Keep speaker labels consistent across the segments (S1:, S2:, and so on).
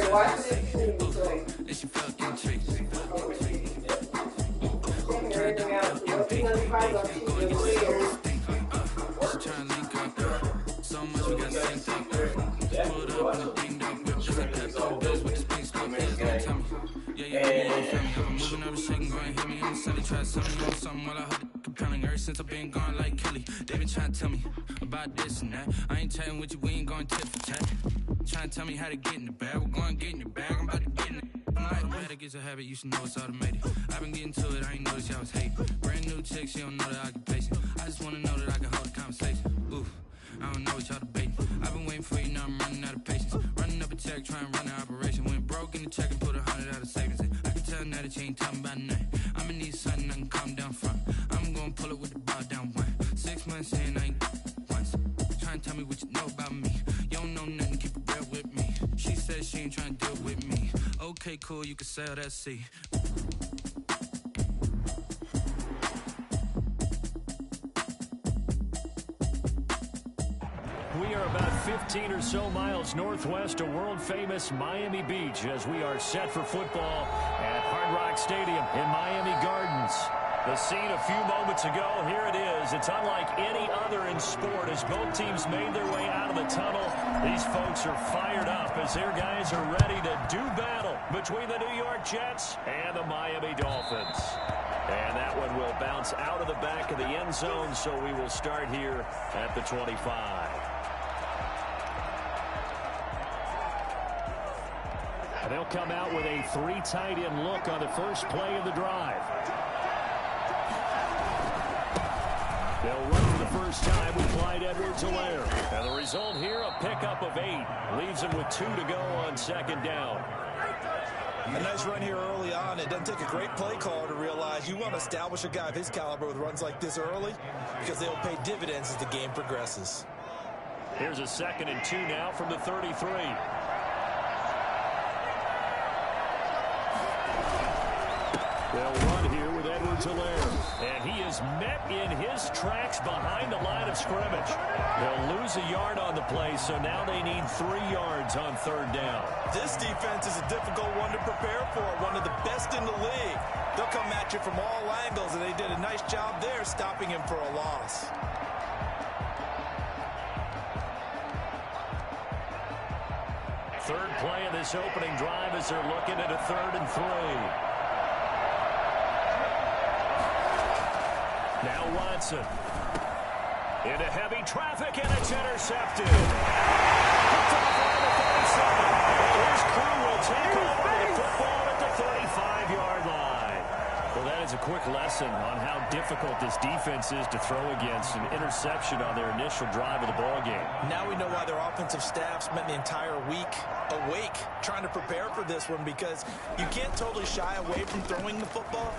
S1: And she fucking tricks. Trying to MP. Go and get yourself a stink. Trying to link up. So much we got synced up. Pulled up in the dinged up whip. Just like that old bills with the spring stuff. Please don't tell me. Yeah, you feel me. I'm moving up the shaking, go and hit me on the Sunday. Try to sell me on something while I heard it compelling. Ever since I've been gone like Kelly. They been trying to tell me about this and that. I ain't chatting with you, we ain't going tit for tat. Trying to tell me how to get in the bag. We're going to get in the bag, I'm about to get in it. I'm like, the way that gets a habit, you should know it's automated. I've been getting to it, I ain't noticed y'all was hating. Brand new chick, she don't know the occupation. I just wanna know that I can hold a conversation. Ooh, I don't know what y'all debating. I've been waiting for you, now I'm running out of patience. Running up a check, trying to run an operation. Went broke in the check and put 100 out of savings in. I can tell now that you ain't talking about nothing. I'ma need something I can calm down from. I'm gonna pull it with the ball down one. 6 months in, I ain't once. Trying to tell me what you know about me. You don't know nothing, keep it real with me. She said she ain't trying to deal with me. Okay, cool, you can sail that sea.
S2: We are about 15 or so miles northwest of world-famous Miami Beach as we are set for football at Hard Rock Stadium in Miami Gardens. The scene a few moments ago, here it is. It's unlike any other in sport as both teams made their way out of the tunnel. These folks are fired up as their guys are ready to do battle between the New York Jets and the Miami Dolphins. And that one will bounce out of the back of the end zone, so we will start here at the 25. And they'll come out with a 3 tight end look on the first play of the drive. They'll run for the first time with Clyde Edwards-Helaire. And the result here, a pickup of 8. Leaves him with 2 to go on second down.
S3: A nice run here early on. It doesn't take a great play caller to realize you want to establish a guy of his caliber with runs like this early because they'll pay dividends as the game progresses.
S2: Here's a 2nd and 2 now from the 33. They'll run here with Edwards-Helaire. And he is met in his tracks behind the line of scrimmage. They'll lose a yard on the play, so now they need 3 yards on 3rd down.
S3: This defense is a difficult one to prepare for, one of the best in the league. They'll come at you from all angles, and they did a nice job there stopping him for a loss.
S2: Third play of this opening drive as they're looking at a 3rd and 3. Now Watson. Into heavy traffic, and it's intercepted. Picked off around the 37. His crew will take over the football at the 35-yard line. Well, that is a quick lesson on how difficult this defense is to throw against. An interception on their initial drive of the ballgame.
S3: Now we know why their offensive staff spent the entire week awake trying to prepare for this one, because you can't totally shy away from throwing the football.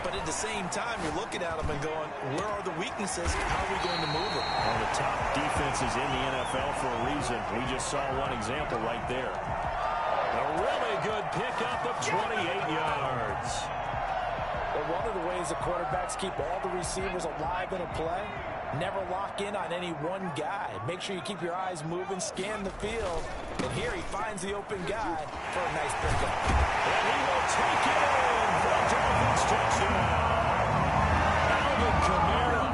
S3: But at the same time, you're looking at them and going, where are the weaknesses? How are we going to move them?
S2: One of the top defenses in the NFL for a reason. We just saw one example right there. A really good pickup of 28 yards.
S4: Well, one of the ways the quarterbacks keep all the receivers alive in a play, never lock in on any one guy. Make sure you keep your eyes moving, scan the field. And here he finds the open guy for a nice pickup.
S2: And he will take it in for a Dolphins touchdown. Alvin Kamara,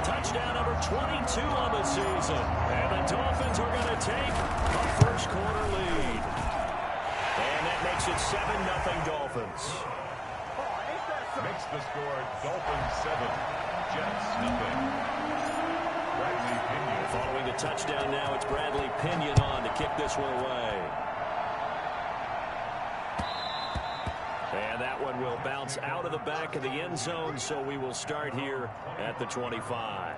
S2: touchdown number 22 on the season. And the Dolphins are going to take a first quarter lead. And that makes it 7-0 Dolphins.
S5: Makes the score Dolphins 7, Jets nothing. Bradley Pinion.
S2: Following the touchdown now, it's Bradley Pinion on to kick this one away. And that one will bounce out of the back of the end zone, so we will start here at the 25.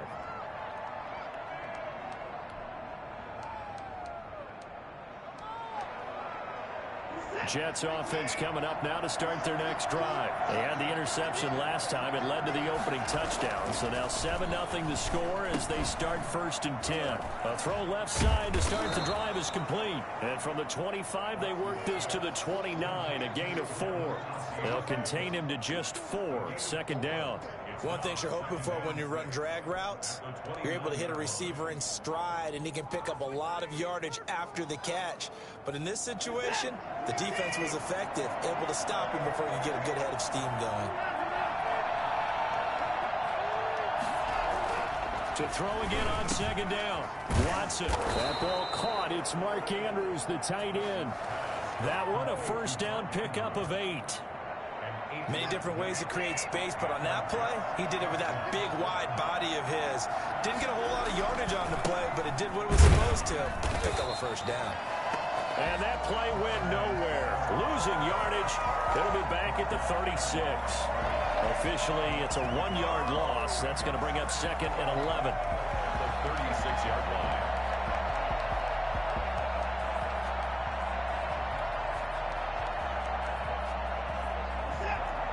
S2: Jets offense coming up now to start their next drive. They had the interception last time. It led to the opening touchdown. So now 7-0 the score as they start 1st and 10. A throw left side to start the drive is complete. And from the 25, they work this to the 29, a gain of 4. They'll contain him to just 4. 2nd down.
S3: One thing you're hoping for when you run drag routes, you're able to hit a receiver in stride, and he can pick up a lot of yardage after the catch. But in this situation, the defense was effective, able to stop him before he could get a good head of steam going.
S2: To throw again on second down. Watson. That ball caught. It's Mark Andrews, the tight end. That one, a first down pickup of 8.
S3: Many different ways to create space, but on that play, he did it with that big, wide body of his. Didn't get a whole lot of yardage on the play, but it did what it was supposed to. Pick up a first down.
S2: And that play went nowhere. Losing yardage. It'll be back at the 36. Officially, it's a 1-yard loss. That's going to bring up second and 11.
S5: The 36-yard line.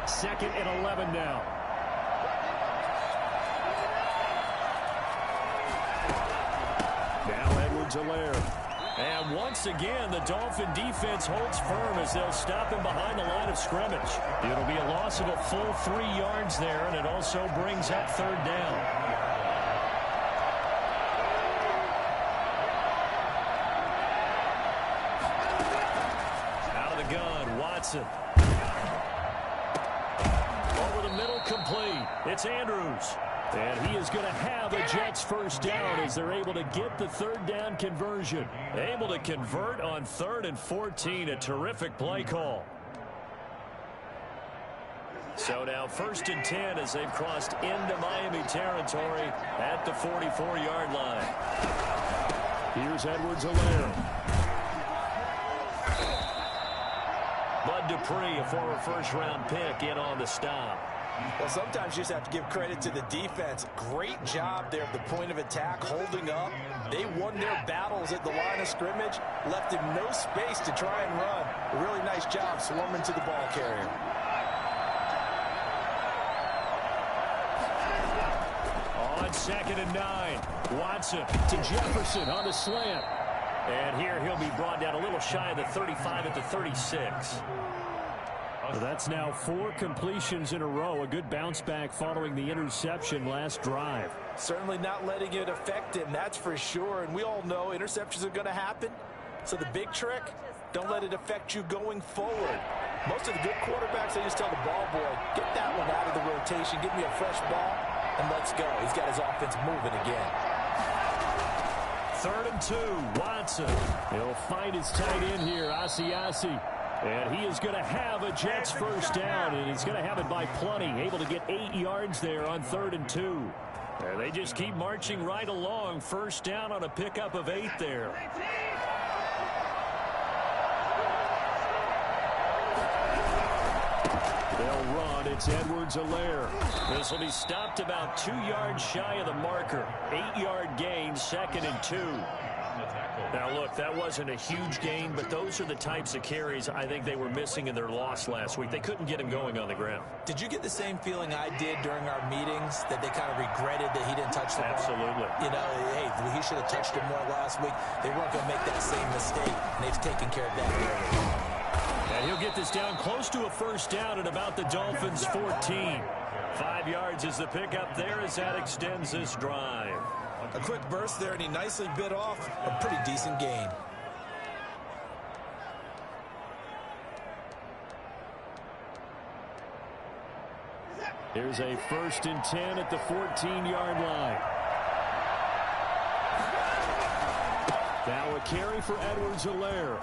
S2: Second and 11 now. Now Edwards-Helaire. And once again, the Dolphin defense holds firm as they'll stop him behind the line of scrimmage. It'll be a loss of a full 3 yards there, and it also brings up third down. Out of the gun, Watson. Over the middle, complete. It's Andrews. And he is going to have a Jets first down as they're able to get the third down conversion. Able to convert on 3rd and 14. A terrific play call. So now 1st and 10 as they've crossed into Miami territory at the 44-yard line. Here's Edwards-Helaire. Bud Dupree, a former first-round pick, in on the stop.
S3: Well, sometimes you just have to give credit to the defense. Great job there at the point of attack, holding up. They won their battles at the line of scrimmage, left him no space to try and run. A really nice job swarming to the ball carrier.
S2: On 2nd and 9, Watson to Jefferson on the slant. And here he'll be brought down a little shy of the 35 at the 36. So that's now 4 completions in a row. A good bounce back following the interception last drive.
S3: Certainly not letting it affect him, that's for sure. And we all know interceptions are going to happen. So the big trick, don't let it affect you going forward. Most of the good quarterbacks, they just tell the ball boy, get that one out of the rotation, give me a fresh ball, and let's go. He's got his offense moving again.
S2: 3rd and 2, Watson. He'll find his tight end here, Asiasi. And he is going to have a Jets first down, and he's going to have it by plenty. Able to get 8 yards there on 3rd and 2. And they just keep marching right along. First down on a pickup of 8 there. They'll run. It's Edwards-Helaire. This will be stopped about 2 yards shy of the marker. 8-yard gain, 2nd and 2. Now, look, that wasn't a huge gain, but those are the types of carries I think they were missing in their loss last week. They couldn't get him going on the ground.
S3: Did you get the same feeling I did during our meetings, that they kind of regretted that he didn't touch the ball?
S2: Absolutely.
S3: You know, hey, he should have touched it more last week. They weren't going to make that same mistake, and they've taken care of that early.
S2: And he'll get this down close to a first down at about the Dolphins' 14. 5 yards is the pickup there as that extends this drive.
S3: A quick burst there, and he nicely bit off a pretty decent gain.
S2: Here's a 1st and 10 at the 14-yard line. Now a carry for Edwards-Helaire.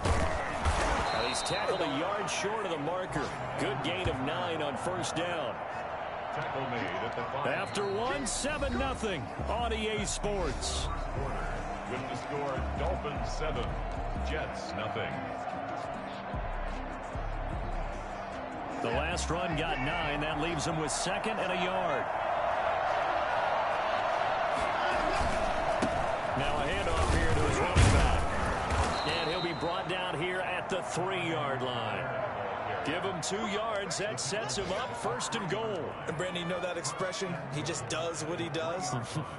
S2: He's tackled a yard short of the marker. Good gain of 9 on first down.
S5: Tackle made at the 5.
S2: After 1-7-0 on EA Sports.
S5: With the score, Dolphins 7, Jets nothing.
S2: The last run got 9. That leaves him with 2nd and a yard. Now a handoff here to his running back. And he'll be brought down here at the 3-yard line. Give him 2 yards. That sets him up 1st and goal.
S3: And Brandon, you know that expression? He just does what he does.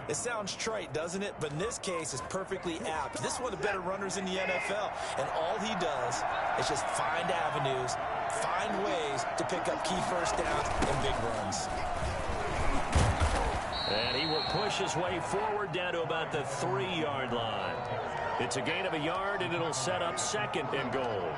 S3: It sounds trite, doesn't it? But in this case, it's perfectly apt. This is one of the better runners in the NFL. And all he does is just find avenues, find ways to pick up key first downs and big runs.
S2: And he will push his way forward down to about the 3-yard line. It's a gain of a yard, and it'll set up 2nd and goal.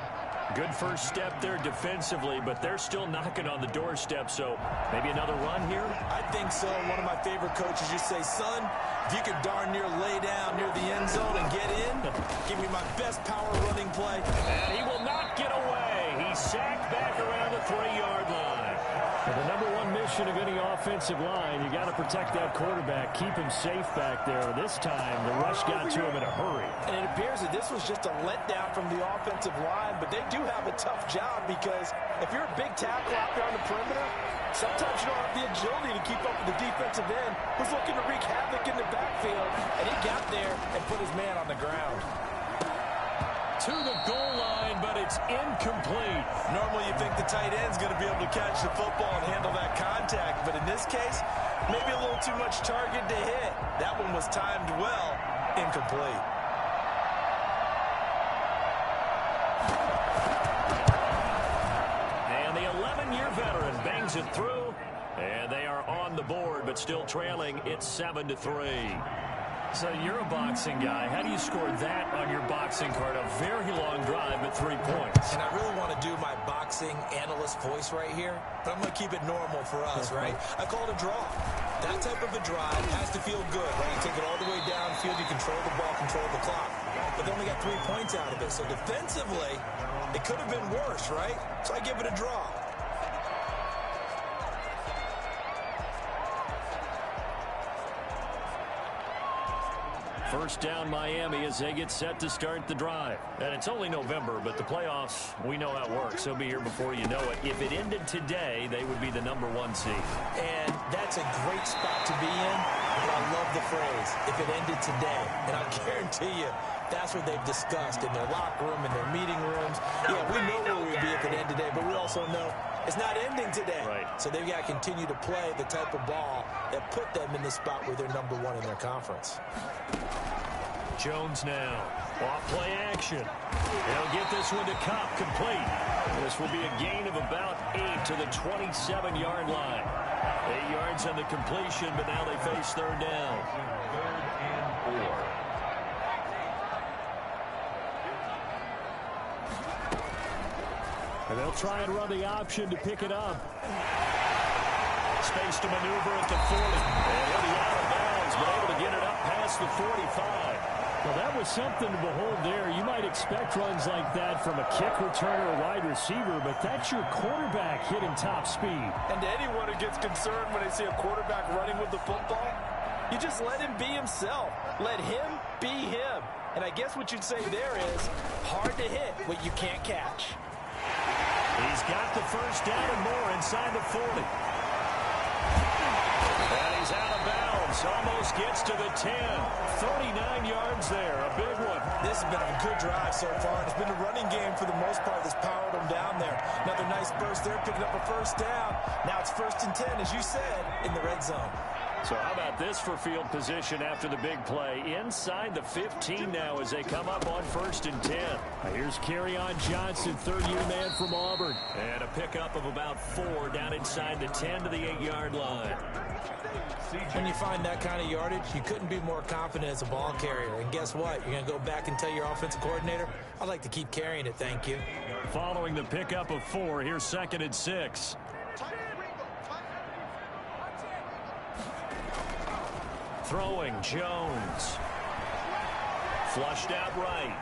S2: Good first step there defensively, but they're still knocking on the doorstep, so maybe another run here?
S3: I think so. One of my favorite coaches just say, son, if you could darn near lay down near the end zone and get in, give me my best power running play.
S2: And he will not get away. He's sacked back around the 3-yard line. And the number one mission of any offensive line, you got to protect that quarterback, keep him safe back there. This time, the rush got to him in a hurry.
S3: And it appears that this was just a letdown from the offensive line, but they do have a tough job because if you're a big tackle out there on the perimeter, sometimes you don't have the agility to keep up with the defensive end who's looking to wreak havoc in the backfield, and he got there and put his man on the ground.
S2: To the goal line, but it's incomplete.
S3: Normally you think the tight end's going to be able to catch the football and handle that contact, but in this case, maybe a little too much target to hit. That one was timed well, incomplete.
S2: And the 11-year veteran bangs it through, and they are on the board, but still trailing. It's 7-3. So you're a boxing guy. How do you score that on your boxing card? A very long drive, but 3 points.
S3: And I really want to do my boxing analyst voice right here, but I'm going to keep it normal for us, right? I call it a draw. That type of a drive has to feel good, right? You take it all the way downfield, you control the ball, control the clock. But they only got 3 points out of it. So defensively, it could have been worse, right? So I give it a draw.
S2: First down Miami as they get set to start the drive. And it's only November, but the playoffs, we know how it works. They'll be here before you know it. If it ended today, they would be the number 1 seed.
S3: And that's a great spot to be in. But I love the phrase, if it ended today. And I guarantee you, that's what they've discussed in their locker room, in their meeting rooms. Yeah, we know where we'd be if it ended today, but we also know it's not ending today.
S2: Right.
S3: So they've got to continue to play the type of ball that put them in the spot where they're number 1 in their conference.
S2: Jones now. Off play action. They'll get this one to Cobb complete. This will be a gain of about 8 to the 27-yard line. 8 yards on the completion, but now they face 3rd down.
S5: 3rd and 4.
S2: And they'll try and run the option to pick it up. Space to maneuver at the 40. And he'll be out of bounds, but able to get it up past the 45. Well, that was something to behold there. You might expect runs like that from a kick returner or wide receiver, but that's your quarterback hitting top speed.
S3: And to anyone who gets concerned when they see a quarterback running with the football, you just let him be himself. Let him be him. And I guess what you'd say there is hard to hit what you can't catch.
S2: He's got the first down and more inside the 40. And he's out of bounds. Almost gets to the 10. 39 yards there. A big one.
S3: This has been a good drive so far. It's been a running game for the most part that's powered them down there. Another nice burst there, picking up a first down. Now it's 1st and 10, as you said, in the red zone.
S2: So how about this for field position after the big play? Inside the 15 now as they come up on 1st and 10. Here's Kerryon Johnson, 3rd-year man from Auburn. And a pickup of about 4 down inside the 10 to the 8-yard line.
S3: When you find that kind of yardage, you couldn't be more confident as a ball carrier. And guess what? You're going to go back and tell your offensive coordinator, I'd like to keep carrying it, thank you.
S2: Following the pickup of 4, here's 2nd and 6. Throwing Jones. Flushed out right.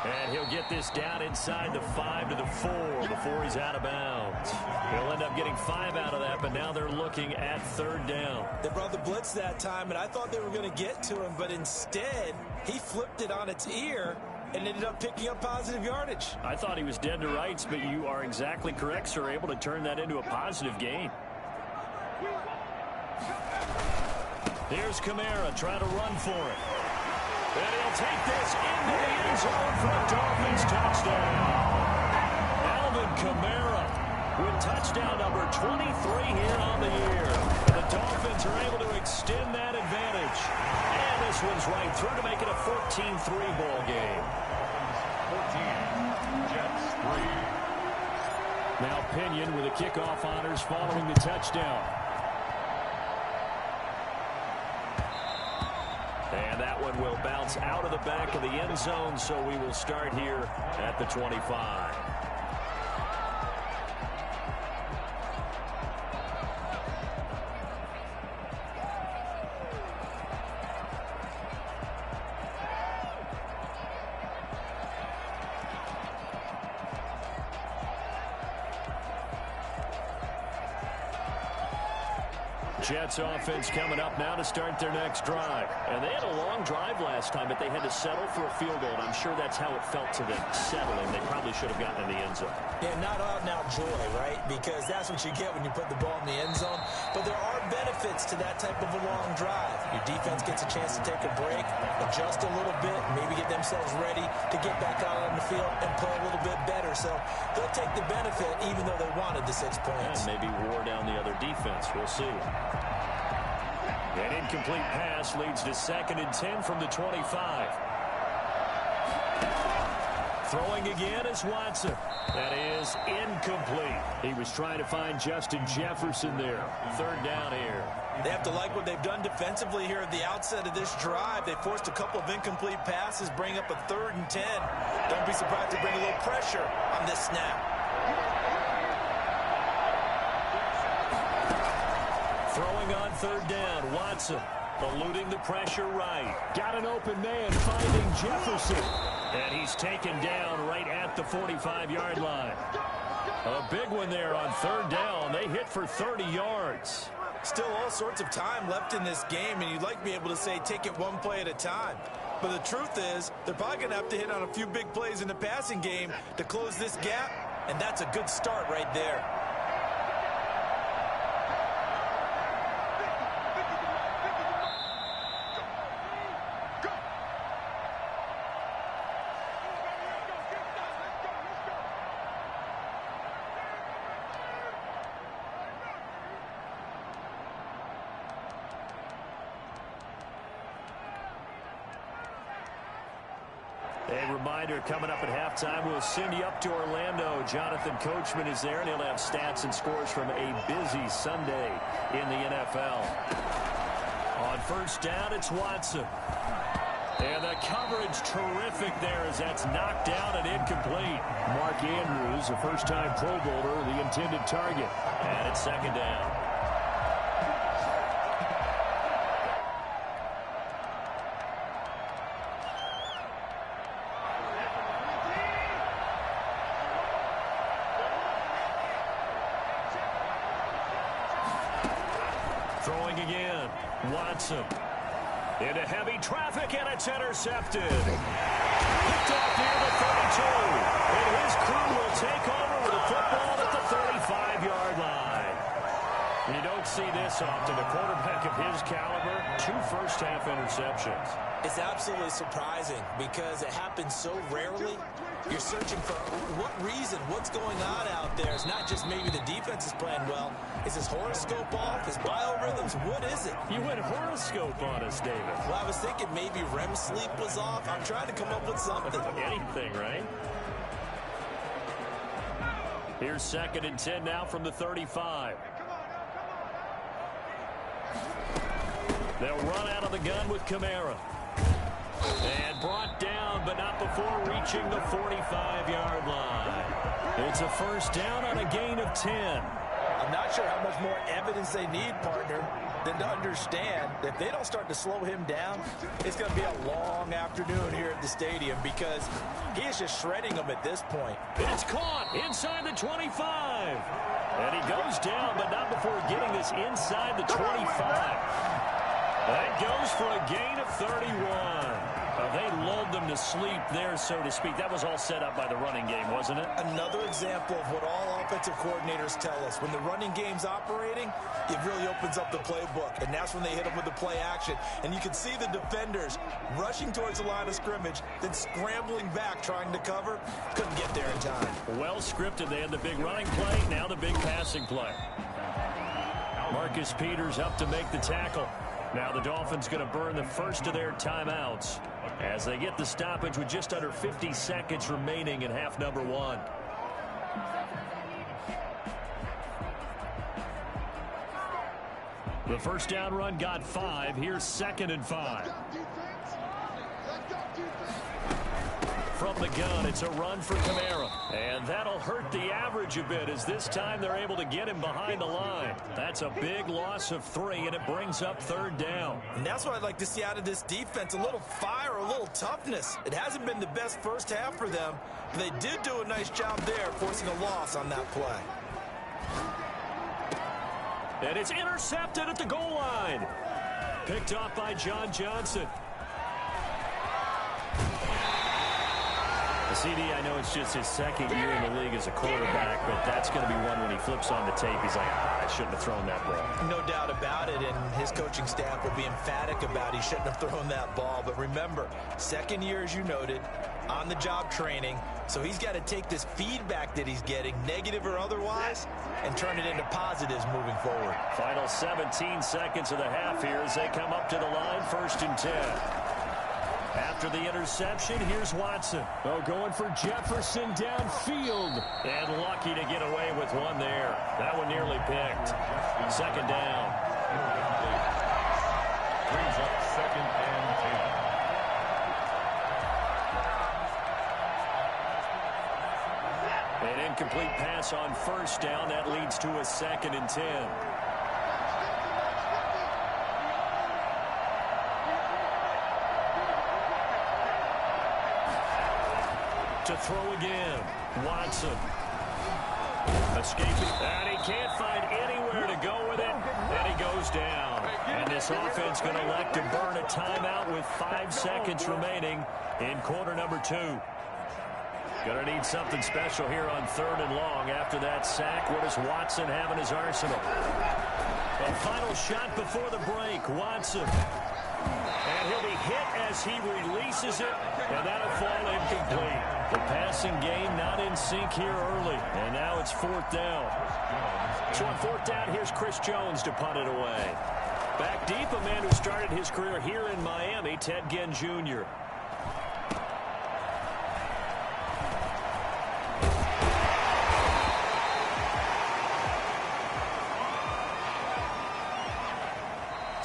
S2: And he'll get this down inside the 5 to the 4 before he's out of bounds. He'll end up getting 5 out of that, but now they're looking at 3rd down.
S3: They brought the blitz that time, and I thought they were going to get to him, but instead he flipped it on its ear and ended up picking up positive yardage.
S2: I thought he was dead to rights, but you are exactly correct, sir. Able to turn that into a positive gain. Here's Kamara trying to run for it. And he'll take this into the end zone for a Dolphins touchdown. Alvin Kamara with touchdown number 23 here on the year. And the Dolphins are able to extend that advantage. And this one's right through to make it a 14-3 ball game.
S5: 14, Jets 3.
S2: Now Pinion with the kickoff honors following the touchdown. And that one will bounce out of the back of the end zone, so we will start here at the 25. Jets offense coming up now to start their next drive. And they had a long drive last time, but they had to settle for a field goal. And I'm sure that's how it felt to them, settling. They probably should have gotten in the end zone.
S4: Yeah, not out now joy, right? Because that's what you get when you put the ball in the end zone. But there are benefits to that type of a long drive. Your defense gets a chance to take a break, adjust a little bit, maybe get themselves ready to get back out on the field and play a little bit better. So they'll take the benefit even though they wanted the 6 points.
S2: And maybe wore down the other defense. We'll see. An incomplete pass leads to 2nd and 10 from the 25. Throwing again is Watson. That is incomplete. He was trying to find Justin Jefferson there. 3rd down here.
S3: They have to like what they've done defensively here at the outset of this drive. They forced a couple of incomplete passes, bring up a 3rd and 10. Don't be surprised to bring a little pressure on this snap.
S2: Throwing on 3rd down, Watson eluding the pressure right. Got an open man finding Jefferson. And he's taken down right at the 45-yard line. A big one there on 3rd down. They hit for 30 yards.
S3: Still all sorts of time left in this game, and you'd like to be able to say take it one play at a time. But the truth is, they're probably going to have to hit on a few big plays in the passing game to close this gap, and that's a good start right there.
S2: A reminder, coming up at halftime, we'll send you up to Orlando. Jonathan Coachman is there, and he'll have stats and scores from a busy Sunday in the NFL. On 1st down, it's Watson. And the coverage terrific there as that's knocked down and incomplete. Mark Andrews, a first-time Pro Bowler, the intended target. And it's 2nd down. Throwing again, Watson. Into heavy traffic, and it's intercepted. Picked off near the 32. And his crew will take over with the football at the 35-yard line. You don't see this often. A quarterback of his caliber, 2 first-half interceptions.
S4: It's absolutely surprising because it happens so rarely. You're searching for what reason, what's going on out there. It's not just maybe the defense is playing well. Is his horoscope off? His biorhythms? What is it?
S2: You went horoscope on us, David.
S4: Well, I was thinking maybe REM sleep was off. I'm trying to come up with something.
S2: Anything, right? Here's 2nd and 10 now from the 35. They'll run out of the gun with Kamara. And brought down, but not before reaching the 45-yard line. It's a 1st down on a gain of 10.
S4: I'm not sure how much more evidence they need, partner, than to understand that if they don't start to slow him down, it's going to be a long afternoon here at the stadium because he is just shredding them at this point.
S2: It's caught inside the 25. And he goes down, but not before getting this inside the 25. That goes for a gain of 31. They lulled them to sleep there, so to speak. That was all set up by the running game, wasn't it?
S3: Another example of what all offensive coordinators tell us. When the running game's operating, it really opens up the playbook, and that's when they hit them with the play action. And you can see the defenders rushing towards the line of scrimmage, then scrambling back, trying to cover. Couldn't get there in time.
S2: Well scripted. They had the big running play, now the big passing play. Marcus Peters up to make the tackle. Now the Dolphins going to burn the first of their timeouts as they get the stoppage with just under 50 seconds remaining in half number 1. The 1st down run got 5. Here's 2nd and 5. the gun. It's a run for Kamara. And that'll hurt the average a bit as this time they're able to get him behind the line. That's a big loss of 3, and it brings up 3rd down.
S3: And that's what I'd like to see out of this defense, a little fire, a little toughness. It hasn't been the best first half for them, but they did do a nice job there forcing a loss on that play.
S2: And it's intercepted at the goal line. Picked off by John Johnson. The CD, I know it's just his 2nd year in the league as a quarterback, but that's going to be one when he flips on the tape. He's like, I shouldn't have thrown that ball.
S3: No doubt about it, and his coaching staff will be emphatic about he shouldn't have thrown that ball. But remember, 2nd year, as you noted, on-the-job training, so he's got to take this feedback that he's getting, negative or otherwise, and turn it into positives moving forward.
S2: Final 17 seconds of the half here as they come up to the line, 1st and 10. After the interception, here's Watson. Oh, going for Jefferson downfield. And lucky to get away with one there. That one nearly picked. 2nd down.
S5: Brings up 2nd and 10.
S2: An incomplete pass on 1st down. That leads to a 2nd and 10. To throw again. Watson. Escaping. And he can't find anywhere to go with it. And he goes down. And this offense going to elect to burn a timeout with 5 seconds remaining in quarter number 2. Going to need something special here on 3rd and long. After that sack, what does Watson have in his arsenal? A final shot before the break. Watson. And he'll be hit as he releases it, and that'll fall incomplete. The passing game not in sync here early, and now it's 4th down. So on 4th down, here's Chris Jones to punt it away. Back deep, a man who started his career here in Miami, Ted Ginn Jr.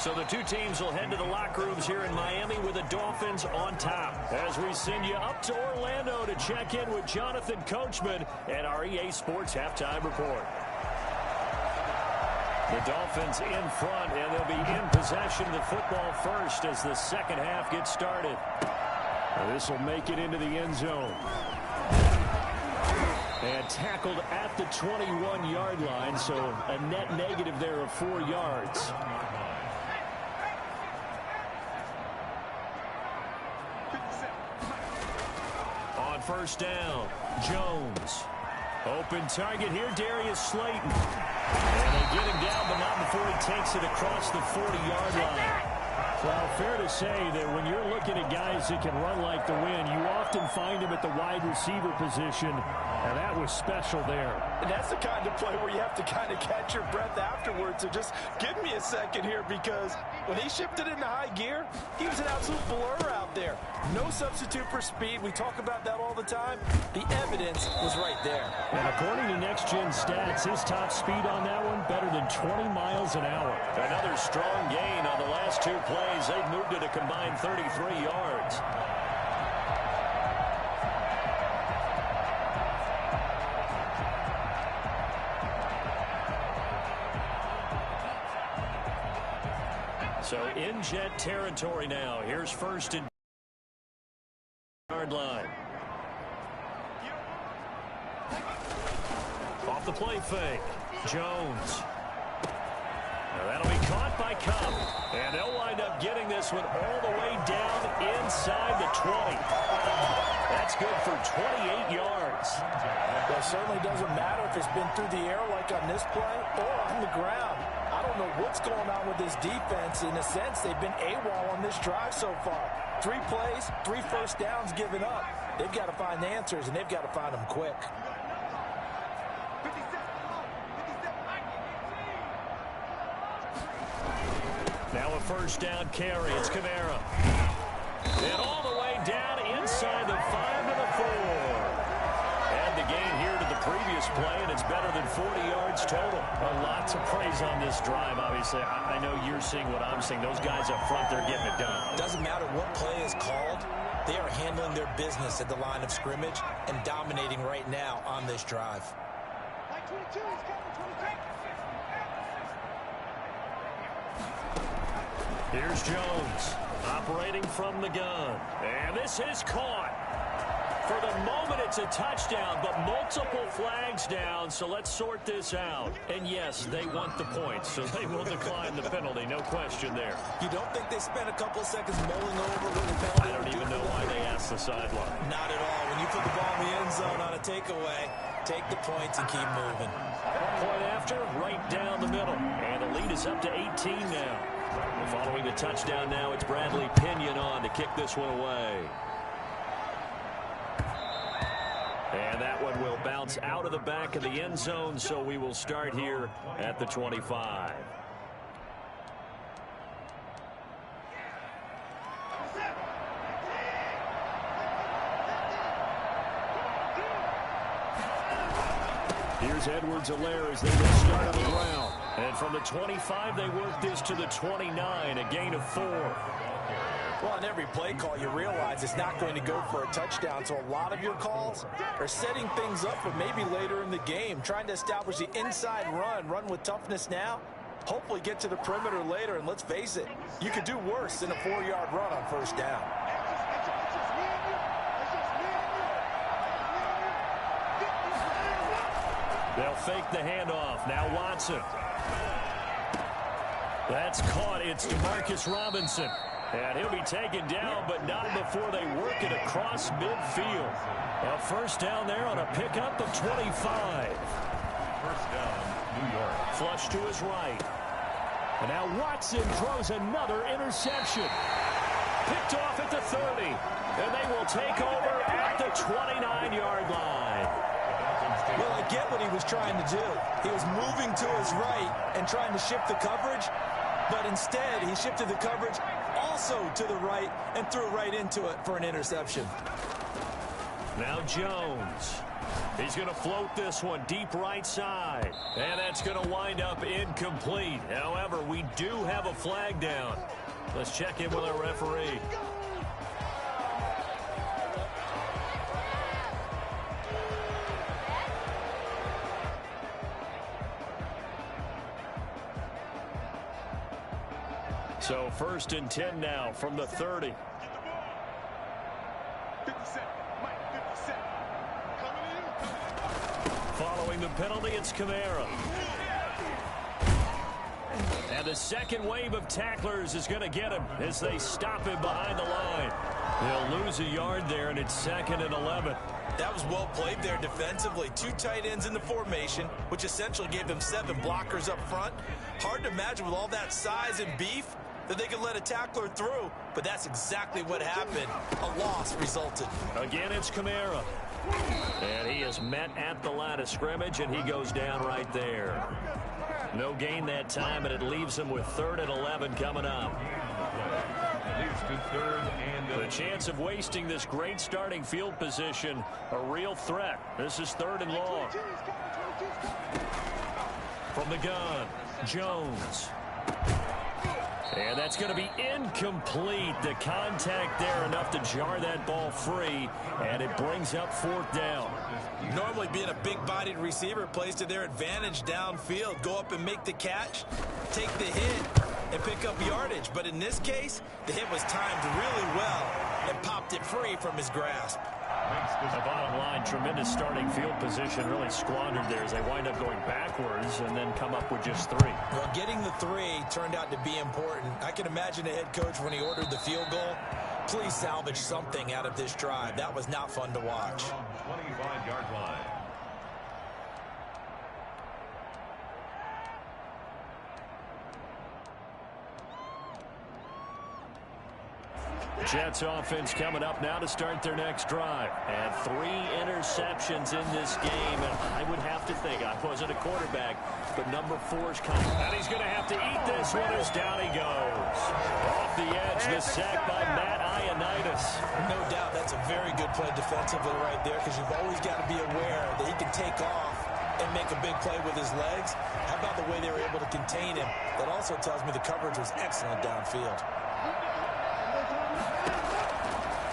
S2: So the two teams will head to the locker rooms here in Miami with the Dolphins on top. As we send you up to Orlando to check in with Jonathan Coachman at our EA Sports Halftime Report. The Dolphins in front, and they'll be in possession of the football first as the 2nd half gets started. This will make it into the end zone. And tackled at the 21-yard line, so a net negative there of 4 yards. On 1st down, Jones. Open target here, Darius Slayton. And they get him down, but not before he takes it across the 40-yard line. Well, fair to say that when you're looking at guys that can run like the wind, you often find them at the wide receiver position, and that was special there.
S3: And that's the kind of play where you have to kind of catch your breath afterwards. So just give me a second here, because when he shifted into high gear, he was an absolute blur out there. No substitute for speed. We talk about that all the time. The evidence was right there.
S2: And according to Next Gen Stats, his top speed on that one, better than 20 miles an hour. Another strong gain on the last 2 plays. They've moved it a combined 33 yards. So in jet territory now. Here's 1st and yard line. Off the play fake. Jones. Now that'll be caught by Cup. And they'll wind up getting this one all the way down inside the 20. That's good for 28 yards.
S4: Well, it certainly doesn't matter if it's been through the air like on this play or on the ground. I don't know what's going on with this defense. In a sense, they've been AWOL on this drive so far. 3 plays, 3 first downs given up. They've got to find the answers, and they've got to find them quick.
S2: Now a 1st down carry. It's Kamara. And all the way down inside the 5 to the 4. And the gain here to the previous play, and it's better than 40 yards total. A lot to praise on this drive, obviously. I know you're seeing what I'm seeing. Those guys up front, they're getting it done.
S3: Doesn't matter what play is called. They are handling their business at the line of scrimmage and dominating right now on this drive.
S2: Here's Jones, operating from the gun. And this is caught. For the moment, it's a touchdown, but multiple flags down, so let's sort this out. And yes, they want the points, so they will decline the penalty, no question there.
S3: You don't think they spent a couple of seconds mulling over with the penalty?
S2: I don't even know why they asked the sideline.
S3: Not at all. When you put the ball in the end zone on a takeaway, take the points and keep moving.
S2: Point after, right down the middle. And the lead is up to 18 now. Following the touchdown now, it's Bradley Pinion on to kick this one away. And that one will bounce out of the back of the end zone, so we will start here at the 25. Here's Edwards-Helaire as they will start on the ground. And from the 25, they work this to the 29, a gain of 4.
S4: Well, on every play call, you realize it's not going to go for a touchdown, so a lot of your calls are setting things up for maybe later in the game, trying to establish the inside run with toughness now, hopefully get to the perimeter later, and let's face it, you could do worse than a 4-yard run on first down.
S2: They'll fake the handoff. Now Watson. That's caught. It's DeMarcus Robinson. And he'll be taken down, but not before they work it across midfield. A first down there on a pickup of 25.
S5: First down, New York.
S2: Flush to his right. And now Watson throws another interception. Picked off at the 30. And they will take over at the 29-yard line.
S3: Well, I get what he was trying to do. He was moving to his right and trying to shift the coverage, but instead he shifted the coverage also to the right and threw right into it for an interception.
S2: Now Jones. He's going to float this one deep right side. And that's going to wind up incomplete. However, we do have a flag down. Let's check in with our referee. So 1st and 10 now from the 30.
S5: 57. Mike, 57.
S2: Following the penalty, it's Kamara. And the second wave of tacklers is going to get him as they stop him behind the line. They'll lose a yard there, and it's 2nd and 11.
S3: That was well played there defensively. 2 tight ends in the formation, which essentially gave them 7 blockers up front. Hard to imagine with all that size and beef that they could let a tackler through, but that's exactly what happened. A loss resulted.
S2: Again, it's Kamara. And he is met at the line of scrimmage, and he goes down right there. No gain that time, and it leaves him with 3rd and 11 coming up.
S5: Leads to 3rd and
S2: The chance of wasting this great starting field position, a real threat. This is 3rd and long. From the gun, Jones. And that's going to be incomplete. The contact there enough to jar that ball free, and it brings up 4th down.
S3: Normally being a big-bodied receiver plays to their advantage downfield. Go up and make the catch, take the hit, and pick up yardage. But in this case, the hit was timed really well and popped it free from his grasp.
S2: The bottom line, tremendous starting field position, really squandered there as they wind up going backwards and then come up with just 3.
S3: Well, getting the 3 turned out to be important. I can imagine the head coach when he ordered the field goal. Please salvage something out of this drive. That was not fun to watch.
S5: 25-yard line.
S2: Jets offense coming up now to start their next drive. And 3 interceptions in this game. And I would have to think, I wasn't a quarterback, but number 4's coming. And he's going to have to eat this one as down he goes. Off the edge, the sack by Matt Ioannidis.
S3: No doubt that's a very good play defensively right there, because you've always got to be aware that he can take off and make a big play with his legs. How about the way they were able to contain him? That also tells me the coverage was excellent downfield.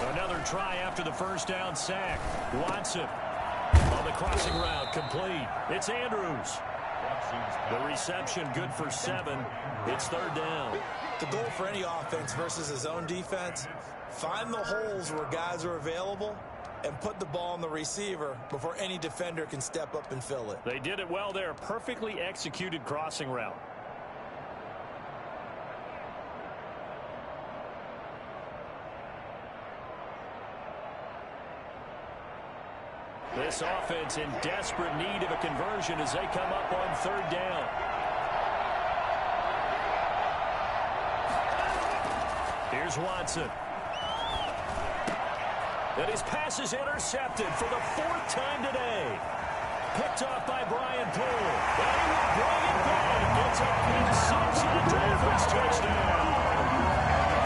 S2: Another try after the first down sack. Watson on the crossing route, complete. It's Andrews. The reception good for 7. It's third down.
S3: The goal for any offense versus his own defense, find the holes where guys are available and put the ball on the receiver before any defender can step up and fill it.
S2: They did it well there. Perfectly executed crossing route. This offense in desperate need of a conversion as they come up on third down. Here's Watson. And his pass is intercepted for the 4th time today. Picked off by Brian Poole. And he will bring it back. It's a pick six and a Dolphins touchdown.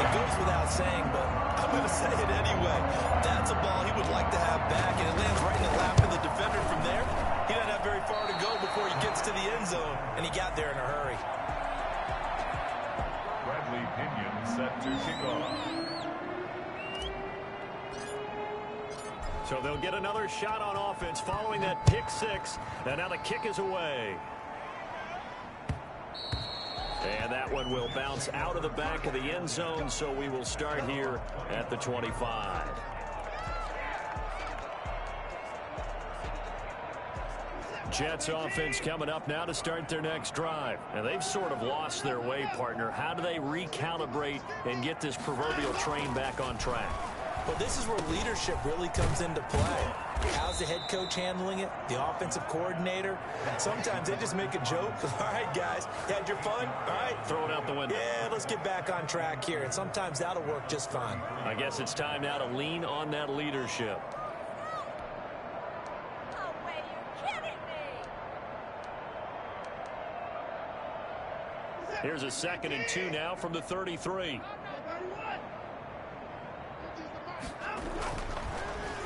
S3: It goes without saying, but I'm going to say it anyway. That's a ball he would like to have back, and it lands right in the lap of the defender from there. He doesn't have very far to go before he gets to the end zone, and he got there in a hurry.
S5: Bradley Pinion set to kick off.
S2: So they'll get another shot on offense following that pick six. And now the kick is away. And that one will bounce out of the back of the end zone, so we will start here at the 25. Jets offense coming up now to start their next drive. And they've sort of lost their way, partner. How do they recalibrate and get this proverbial train back on track?
S3: Well, this is where leadership really comes into play. How's the head coach handling it? The offensive coordinator? Sometimes they just make a joke. All right, guys, you had your fun? All right.
S2: Throw it out the window.
S3: Yeah, let's get back on track here. And sometimes that'll work just fine.
S2: I guess it's time now to lean on that leadership.
S6: No way, you're kidding me.
S2: Here's a 2nd and 2 now from the 33.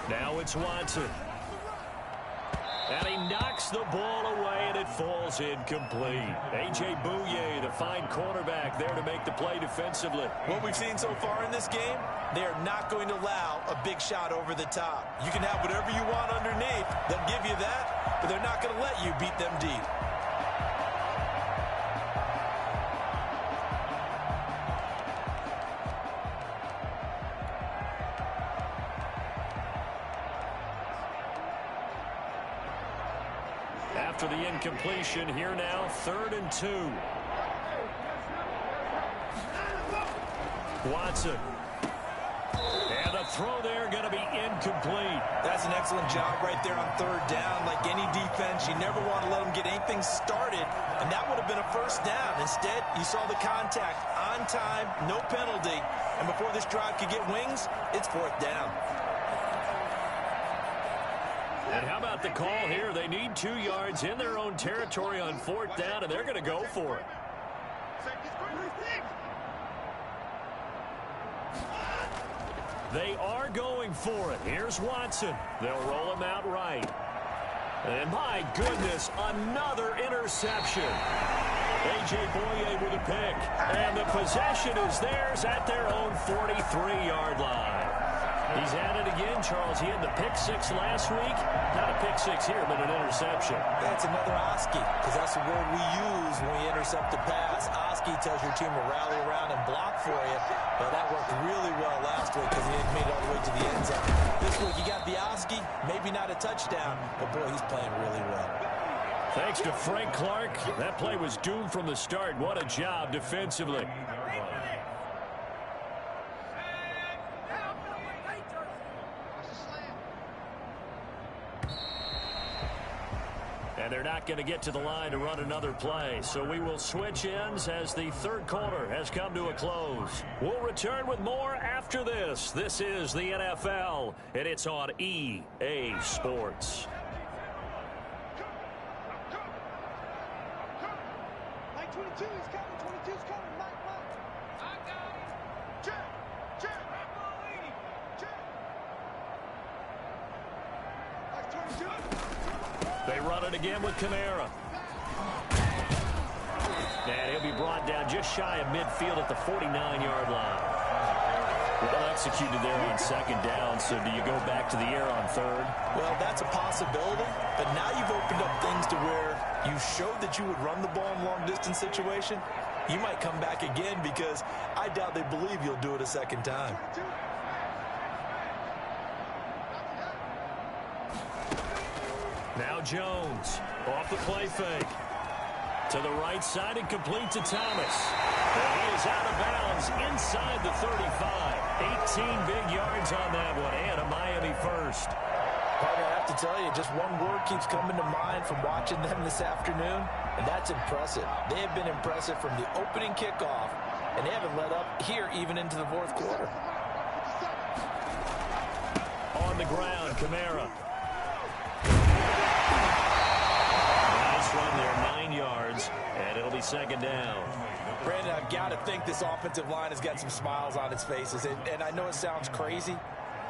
S2: Now it's Watson. And he knocks the ball away, and it falls incomplete. A.J. Bouye, the fine cornerback, there to make the play defensively.
S3: What we've seen so far in this game, they are not going to allow a big shot over the top. You can have whatever you want underneath. They'll give you that, but they're not going to let you beat them deep.
S2: After the incompletion, here now, 3rd and 2. Watson. And the throw there going to be incomplete.
S3: That's an excellent job right there on 3rd down. Like any defense, you never want to let them get anything started, and that would have been a 1st down. Instead, you saw the contact on time, no penalty, and before this drive could get wings, it's 4th down.
S2: And how about the call here? They need 2 yards in their own territory on 4th down, and they're going to go for it. They are going for it. Here's Watson. They'll roll him out right. And my goodness, another interception. A.J. Bouye with a pick. And the possession is theirs at their own 43-yard line. He's at it again, Charles. He had the pick six last week. Not a pick six here, but an interception.
S3: That's another Oski, because that's the word we use when we intercept a pass. Oski tells your team to rally around and block for you. But that worked really well last week because he made it all the way to the end zone. This week you got the Oski, maybe not a touchdown, but boy, he's playing really well.
S2: Thanks to Frank Clark. That play was doomed from the start. What a job defensively. And they're not going to get to the line to run another play. So we will switch ends as the 3rd quarter has come to a close. We'll return with more after this. This is the NFL, and it's on EA Sports.
S7: Mike 22 is coming. 22 is coming. Mike. I got it. Check. Mike 22.
S2: They run it again with Kamara. And he'll be brought down just shy of midfield at the 49-yard line. Well executed there on second down, so do you go back to the air on third?
S3: Well, that's a possibility, but now you've opened up things to where you showed that you would run the ball in long-distance situation. You might come back again because I doubt they believe you'll do it a second time.
S2: Now Jones off the play fake. To the right side and complete to Thomas. And he is out of bounds inside the 35. 18 big yards on that one and a Miami first.
S4: Partner, I have to tell you, just one word keeps coming to mind from watching them this afternoon, and that's impressive. They have been impressive from the opening kickoff, and they haven't let up here even into the fourth quarter.
S2: On the ground, Kamara. Nice run there, 9 yards, and it'll be second down.
S4: Brandon, I've got to think this offensive line has got some smiles on its faces, and I know it sounds crazy,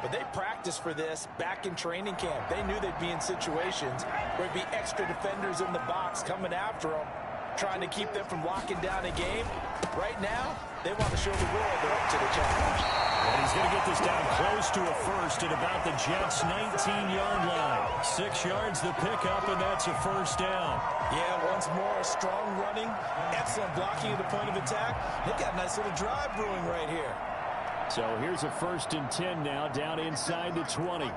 S4: but they practiced for this back in training camp. They knew they'd be in situations where there'd be extra defenders in the box coming after them, trying to keep them from locking down a game. Right now, they want to show the world they're up to the challenge.
S2: And he's going to get this down close to a first at about the Jets' 19-yard line. 6 yards the pickup, and that's a first down.
S3: Yeah, once more, strong running, excellent blocking at the point of attack. They've got a nice little drive brewing right here.
S2: So here's a 1st and 10 now, down inside the 20.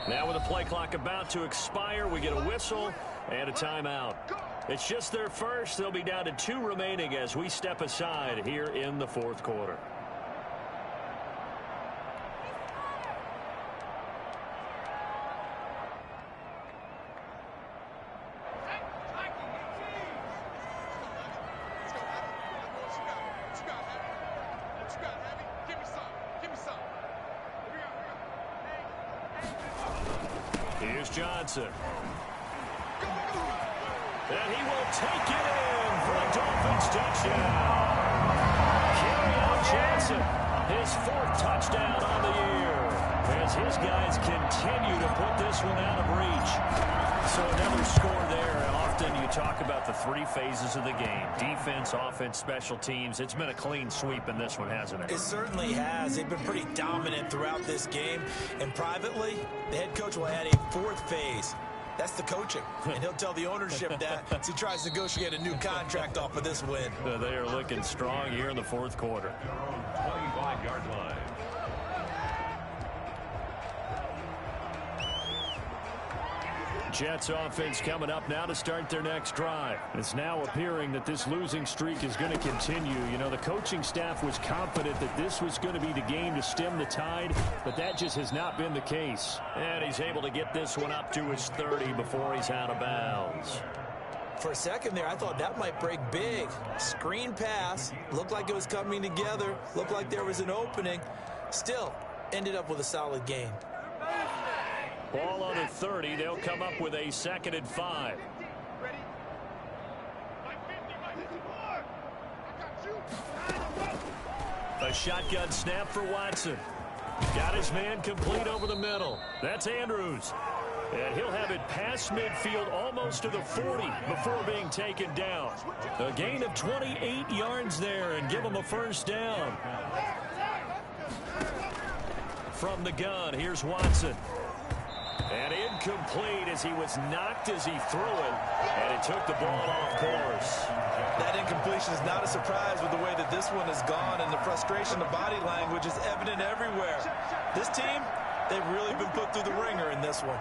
S2: Now with the play clock about to expire, we get a whistle and a timeout. It's just their first. They'll be down to 2 remaining as we step aside here in the fourth quarter. Here's Johnson. And he will take it in for a Dolphins touchdown. Kerryon Johnson, his 4th touchdown on the year, as his guys continue to put this one out of reach. So another score there. Often you talk about the 3 phases of the game: defense, offense, special teams. It's been a clean sweep in this one, hasn't it?
S3: It certainly has. They've been pretty dominant throughout this game. And privately, the head coach will add a 4th phase. That's the coaching. And he'll tell the ownership that as he tries to negotiate a new contract off of this win.
S2: They are looking strong here in the fourth quarter.
S5: 25-yard line.
S2: Jets offense coming up now to start their next drive. It's now appearing that this losing streak is going to continue. You know, the coaching staff was confident that this was going to be the game to stem the tide, but that just has not been the case. And he's able to get this one up to his 30 before he's out of bounds.
S3: For a second there, I thought that might break big. Screen pass. Looked like it was coming together. Looked like there was an opening. Still, ended up with a solid gain.
S2: Ball on the 30. They'll come up with a 2nd and 5. A shotgun snap for Watson. Got his man complete over the middle. That's Andrews. And he'll have it past midfield almost to the 40 before being taken down. A gain of 28 yards there and give him a first down. From the gun, here's Watson. And incomplete as he was knocked as he threw it. And it took the ball off course.
S3: That incompletion is not a surprise with the way that this one has gone, and the frustration, the body language is evident everywhere. This team, they've really been put through the ringer in this one.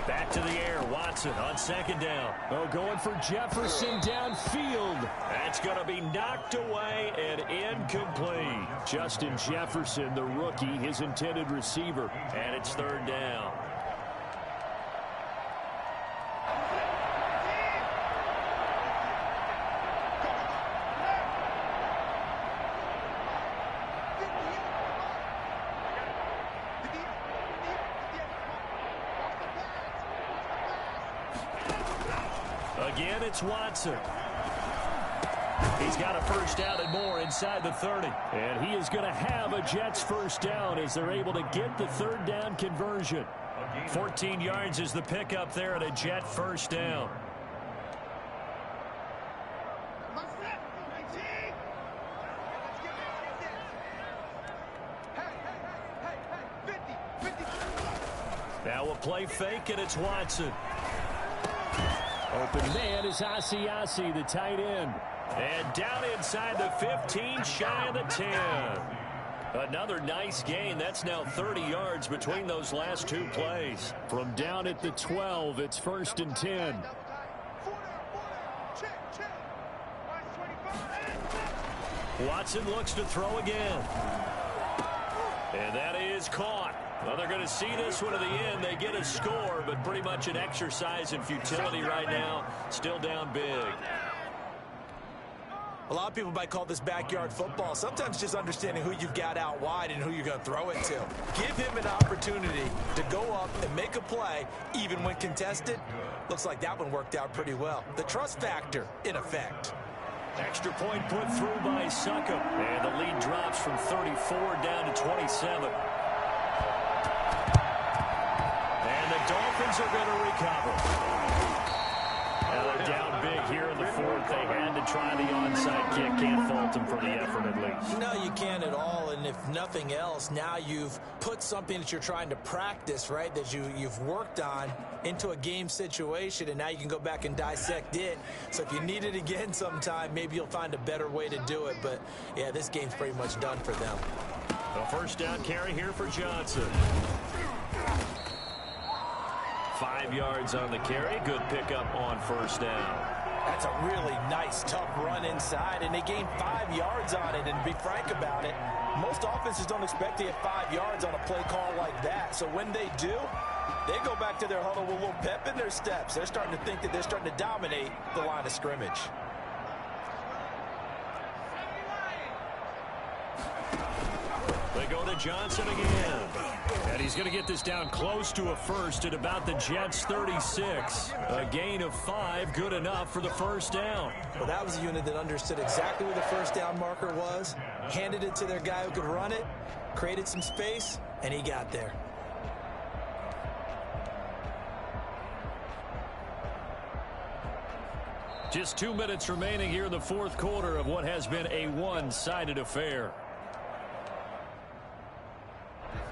S2: Back to the air, Watson on 2nd down. Oh, going for Jefferson downfield. That's going to be knocked away and incomplete. Justin Jefferson, the rookie, his intended receiver. And it's 3rd down. Again, it's Watson. He's got a first down and more inside the 30. And he is going to have a Jets first down as they're able to get the third down conversion. 14 yards is the pickup there at a Jet first down. Now a play fake, and it's Watson. Open man is Asiasi, the tight end. And down inside the 15, shy of the 10. Another nice gain. That's now 30 yards between those last two plays. From down at the 12, it's 1st and 10. Watson looks to throw again. And that is caught. Well, they're going to see this one to the end. They get a score, but pretty much an exercise in futility right now. Still down big.
S3: A lot of people might call this backyard football. Sometimes just understanding who you've got out wide and who you're going to throw it to. Give him an opportunity to go up and make a play, even when contested. Looks like that one worked out pretty well. The trust factor in effect.
S2: Extra point put through by Succop. And the lead drops from 34 down to 27. And the Dolphins are going to recover. Now they're down big here in the fourth. They had to try the onside kick. Can't fault them for the effort at least.
S3: No, you can't at all. And if nothing else, now you've put something that you're trying to practice, right, that you've worked on into a game situation, and now you can go back and dissect it. So if you need it again sometime, maybe you'll find a better way to do it. But, yeah, this game's pretty much done for them.
S2: A first down carry here for Johnson. 5 yards on the carry. Good pickup on first down.
S3: That's a really nice, tough run inside, and they gained 5 yards on it. And to be frank about it, most offenses don't expect to get 5 yards on a play call like that. So when they do, they go back to their huddle with a little pep in their steps. They're starting to think that they're starting to dominate the line of scrimmage.
S2: They go to Johnson again. And he's going to get this down close to a first at about the Jets' 36. A gain of 5, good enough for the first down.
S3: Well, that was a unit that understood exactly where the first down marker was, handed it to their guy who could run it, created some space, and he got there.
S2: Just 2 minutes remaining here in the fourth quarter of what has been a one-sided affair.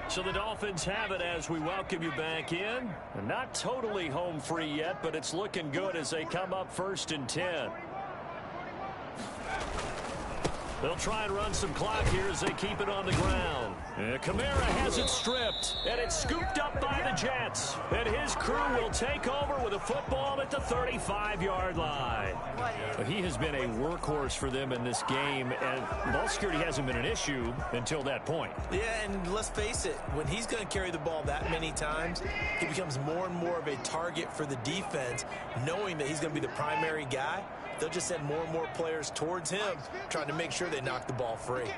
S2: So the Dolphins have it as we welcome you back in. Not totally home free yet, but it's looking good as they come up 1st and 10. They'll try and run some clock here as they keep it on the ground. Kamara has it stripped, and it's scooped up by the Jets. And his crew will take over with a football at the 35-yard line. He has been a workhorse for them in this game, and ball security hasn't been an issue until that point.
S3: Yeah, and let's face it, when he's going to carry the ball that many times, he becomes more and more of a target for the defense, knowing that he's going to be the primary guy. They'll just send more and more players towards him, trying to make sure they knock the ball free.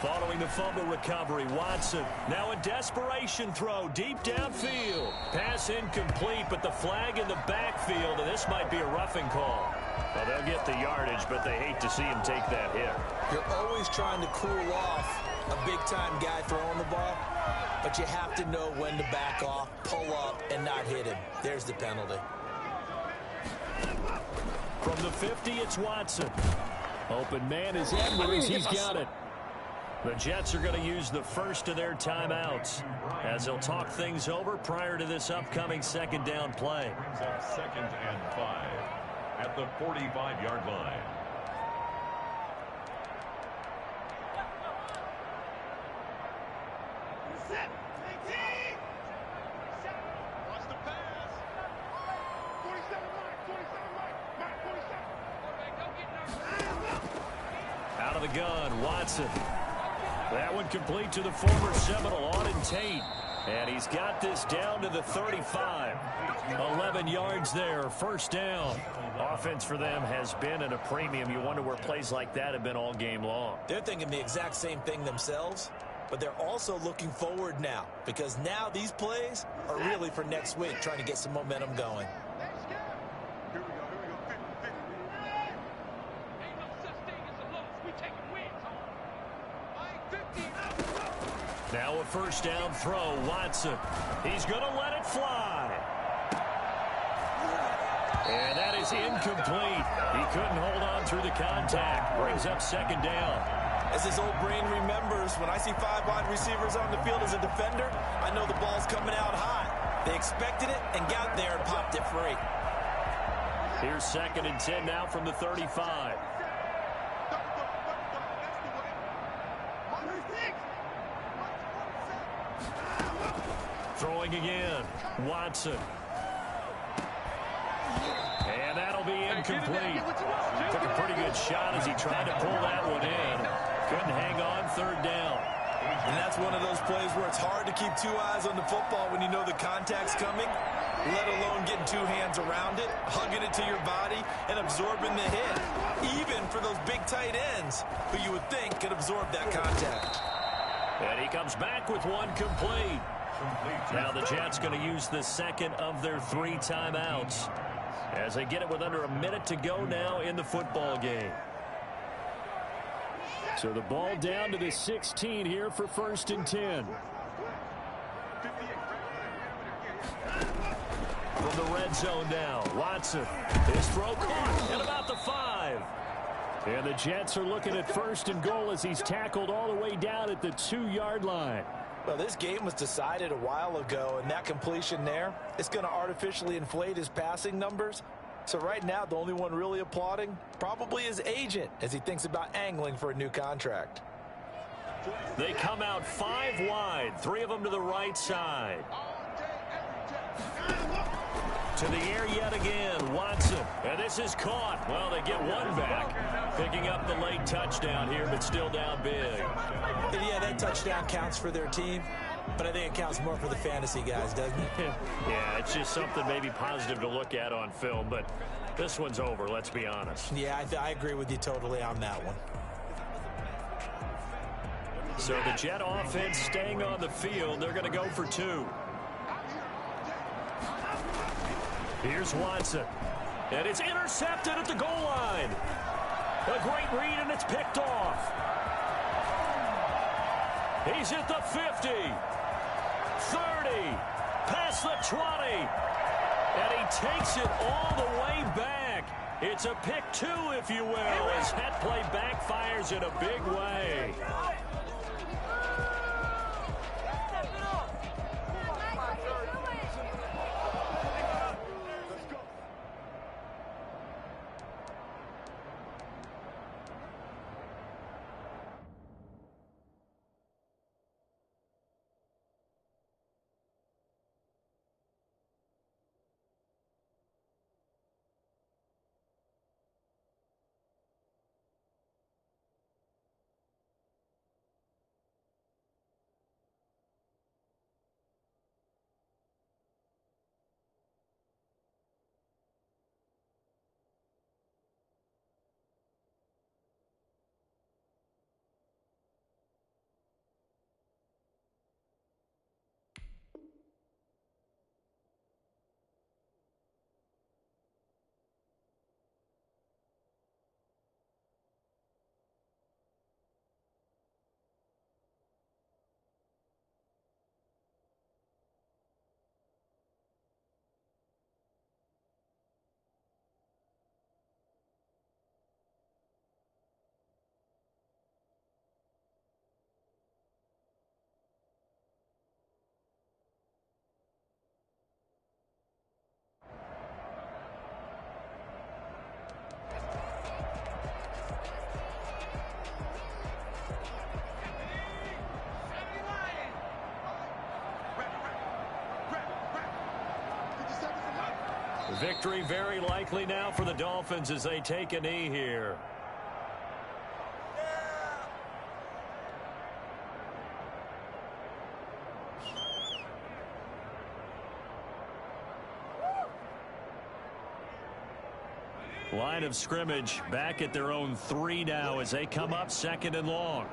S2: Following the fumble recovery, Watson. Now a desperation throw deep downfield. Pass incomplete, but the flag in the backfield, and this might be a roughing call. Well, they'll get the yardage, but they hate to see him take that hit.
S3: You're always trying to cool off a big-time guy throwing the ball, but you have to know when to back off, pull up, and not hit him. There's the penalty.
S2: From the 50, it's Watson. Open man is Edwards. He's got it. The Jets are going to use the first of their timeouts as they'll talk things over prior to this upcoming second down play.
S5: Brings up 2nd and 5 at the 45-yard line.
S2: Out of the gun, Watson. That one complete to the former Seminole, Auden Tate. And he's got this down to the 35. 11 yards there, first down. Offense for them has been at a premium. You wonder where plays like that have been all game long.
S3: They're thinking the exact same thing themselves, but they're also looking forward now, because now these plays are really for next week, trying to get some momentum going.
S2: Now a first down throw. Watson. He's going to let it fly. And that is incomplete. He couldn't hold on through the contact. Brings up second down.
S3: As his old brain remembers, when I see 5 wide receivers on the field as a defender, I know the ball's coming out hot. They expected it and got there and popped it free.
S2: Here's 2nd and 10 now from the 35. Throwing again. Watson. And that'll be incomplete. Took a pretty good shot as he tried to pull that one in. Couldn't hang on, 3rd down.
S3: And that's one of those plays where it's hard to keep 2 eyes on the football when you know the contact's coming, let alone getting 2 hands around it, hugging it to your body, and absorbing the hit. Even for those big tight ends who you would think could absorb that contact.
S2: And he comes back with one complete. Now the Jets going to use the 2nd of their 3 timeouts as they get it with under a minute to go now in the football game. So the ball down to the 16 here for 1st and 10. From the red zone now, Watson. His throw caught at about the 5. And the Jets are looking at 1st and goal as he's tackled all the way down at the 2-yard line.
S3: Well, this game was decided a while ago, and that completion there is going to artificially inflate his passing numbers. So right now, the only one really applauding probably his agent as he thinks about angling for a new contract.
S2: They come out 5 wide, 3 of them to the right side. To the air yet again, Watson. And this is caught. Well, they get one back. Picking up the late touchdown here, but still down big.
S3: And yeah, that touchdown counts for their team, but I think it counts more for the fantasy guys, doesn't it?
S2: Yeah, it's just something maybe positive to look at on film, but this one's over, let's be honest.
S3: Yeah, I agree with you totally on that one.
S2: So the Jet offense staying on the field. They're going to go for 2. Here's Watson. And it's intercepted at the goal line. A great read, and it's picked off. He's at the 50. 30. Past the 20. And he takes it all the way back. It's a pick 2, if you will, as that play backfires in a big way. Victory very likely now for the Dolphins as they take a knee here. Line of scrimmage back at their own 3 now as they come up 2nd and long.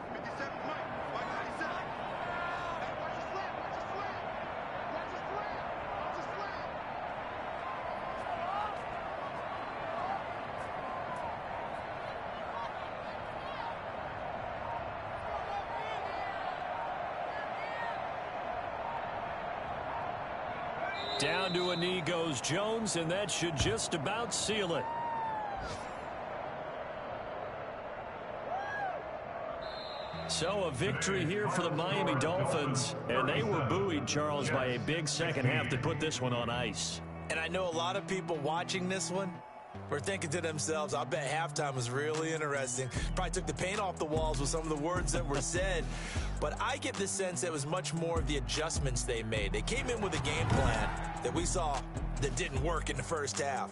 S2: Down to a knee goes Jones, and that should just about seal it. So a victory here for the Miami Dolphins, and they were buoyed, Charles, by a big second half that put this one on ice.
S3: And I know a lot of people watching this one were thinking to themselves, I bet halftime was really interesting. Probably took the paint off the walls with some of the words that were said. But I get the sense that it was much more of the adjustments they made. They came in with a game plan that we saw that didn't work in the first half.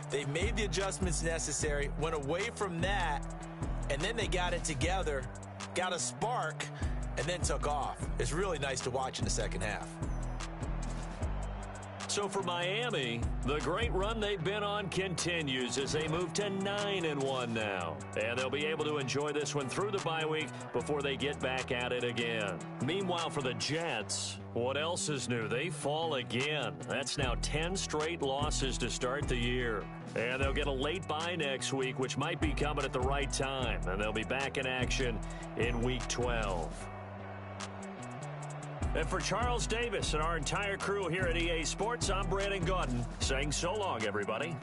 S3: They made the adjustments necessary, went away from that, and then they got it together, got a spark, and then took off. It's really nice to watch in the second half.
S2: So for Miami, the great run they've been on continues as they move to 9-1 now. And they'll be able to enjoy this one through the bye week before they get back at it again. Meanwhile, for the Jets, what else is new? They fall again. That's now 10 straight losses to start the year. And they'll get a late bye next week, which might be coming at the right time. And they'll be back in action in Week 12. And for Charles Davis and our entire crew here at EA Sports, I'm Brandon Gaudin saying so long, everybody.